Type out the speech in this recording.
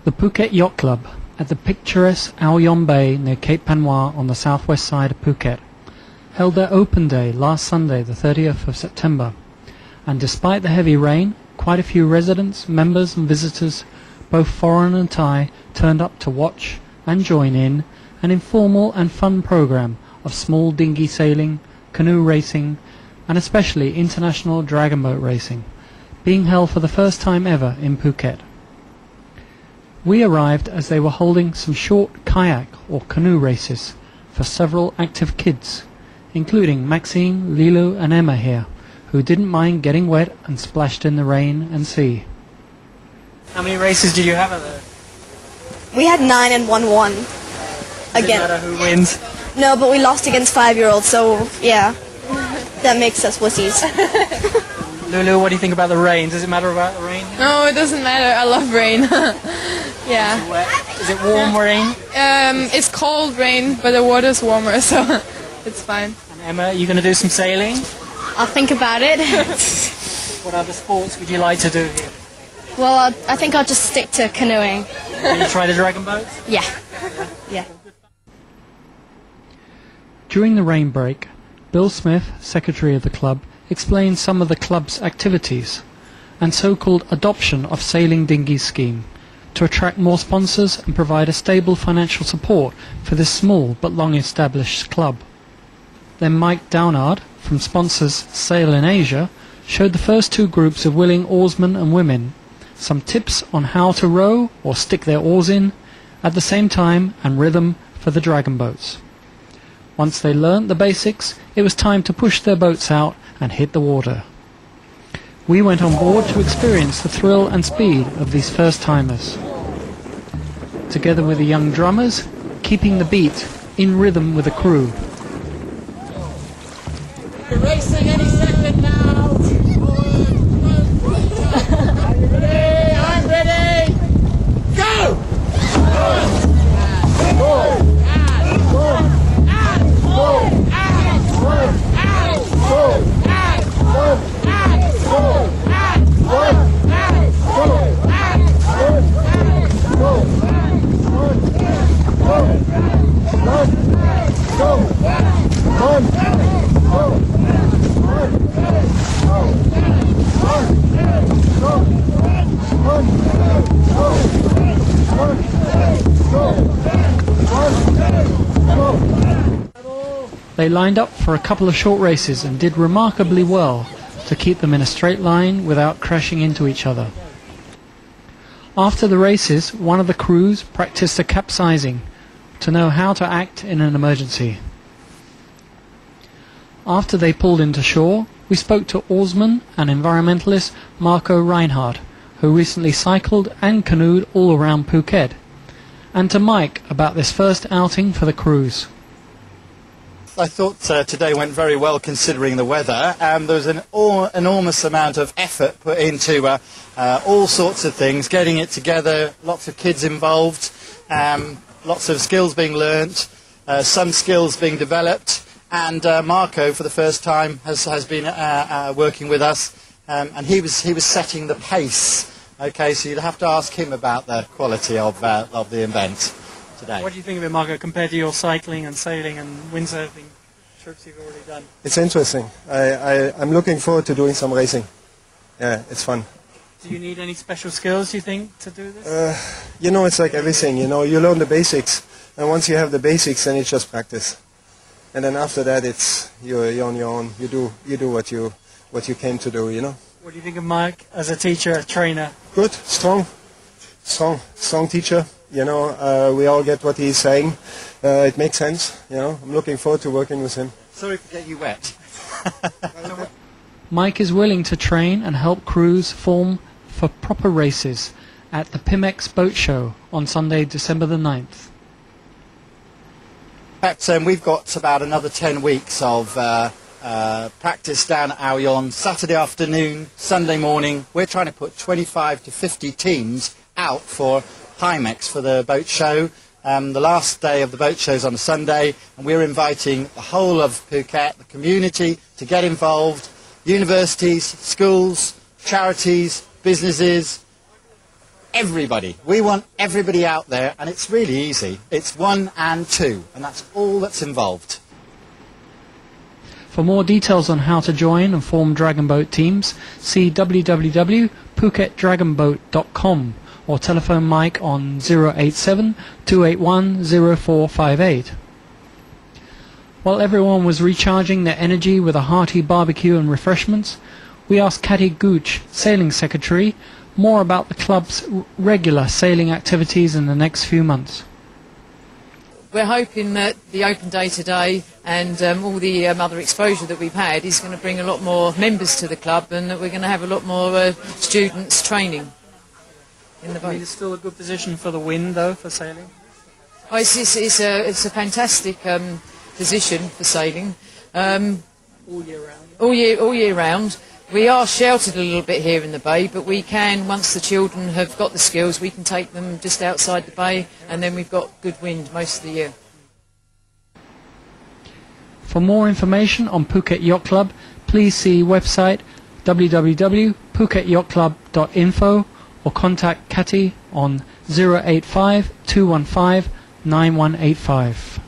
The Phuket Yacht Club at the picturesque Ao Yon Bay near Cape Panois on the southwest side of Phuket held their open day last Sunday, the 30th of September, and despite the heavy rain, quite a few residents, members and visitors, both foreign and Thai, turned up to watch and join in an informal and fun program of small dinghy sailing, canoe racing and especially international dragon boat racing, being held for the first time ever in Phuket. We arrived as they were holding some short kayak or canoe races for several active kids, including Maxine, Lilu and Emma here, who didn't mind getting wet and splashed in the rain and sea. How many races did you have at there? We had 9 and 1 won. Again. Doesn't matter who wins? No, but we lost against 5-year-olds, so yeah, that makes us wussies. Lulu, what do you think about the rain? Does it matter about the rain? No, it doesn't matter. I love rain. Yeah. Is it warm rain? It's cold rain, but the water's warmer, so it's fine. And Emma, are you going to do some sailing? I'll think about it. What other sports would you like to do here? Well, I think I'll just stick to canoeing. Will you try the dragon boat? Yeah. Yeah. During the rain break, Bill Smith, secretary of the club, explained some of the club's activities and so-called adoption of sailing dinghy scheme to attract more sponsors and provide a stable financial support for this small but long-established club. Then Mike Downard, from sponsors Sail in Asia, showed the first 2 groups of willing oarsmen and women some tips on how to row or stick their oars in at the same time and rhythm for the dragon boats. Once they learnt the basics, it was time to push their boats out and hit the water. We went on board to experience the thrill and speed of these first-timers, together with the young drummers, keeping the beat in rhythm with the crew. We're racing any second now. Are you ready? I'm ready. Go! They lined up for a couple of short races and did remarkably well to keep them in a straight line without crashing into each other. After the races, one of the crews practiced a capsizing to know how to act in an emergency. After they pulled into shore, we spoke to oarsman and environmentalist Marco Reinhardt, who recently cycled and canoed all around Phuket, and to Mike about this first outing for the cruise. I thought today went very well considering the weather. There was an enormous amount of effort put into all sorts of things, getting it together, lots of kids involved, lots of skills being learnt, some skills being developed, and Marco for the first time has been working with us, and he was setting the pace. Okay, so you'd have to ask him about the quality of the event today. What do you think of it, Marco, compared to your cycling and sailing and windsurfing trips you've already done? It's interesting. I'm looking forward to doing some racing. Yeah, it's fun. Do you need any special skills, you think, to do this? You know, it's like everything. You know, you learn the basics, and once you have the basics, then it's just practice. And then after that, it's you're on your own. You do what you came to do. You know. What do you think of Mike as a teacher, a trainer? Good, strong teacher. You know, we all get what he's saying. It makes sense. You know, I'm looking forward to working with him. Sorry to get you wet. Mike is willing to train and help crews form for proper races at the Pimex Boat Show on Sunday, December the 9th. In fact, we've got about another 10 weeks of practice down at Ao Yon, Saturday afternoon, Sunday morning. We're trying to put 25 to 50 teams out for Pimex for the boat show. The last day of the boat show is on a Sunday, and we're inviting the whole of Phuket, the community, to get involved. Universities, schools, charities, businesses, everybody. We want everybody out there, and it's really easy. It's 1 and 2, and that's all that's involved. For more details on how to join and form Dragon Boat teams, see www.phuketdragonboat.com or telephone Mike on 087 281 0458. While everyone was recharging their energy with a hearty barbecue and refreshments, we asked Catty Gooch, Sailing Secretary, more about the club's regular sailing activities in the next few months. We're hoping that the open day today and all the other exposure that we've had is going to bring a lot more members to the club, and that we're going to have a lot more students training in the boat. It's still a good position for the wind, though, for sailing? Oh, it's a fantastic position for sailing. All year round? All year round. We are sheltered a little bit here in the bay, but we can, once the children have got the skills, we can take them just outside the bay, and then we've got good wind most of the year. For more information on Phuket Yacht Club, please see website www.phuketyachtclub.info or contact Catty on 085 215 9185.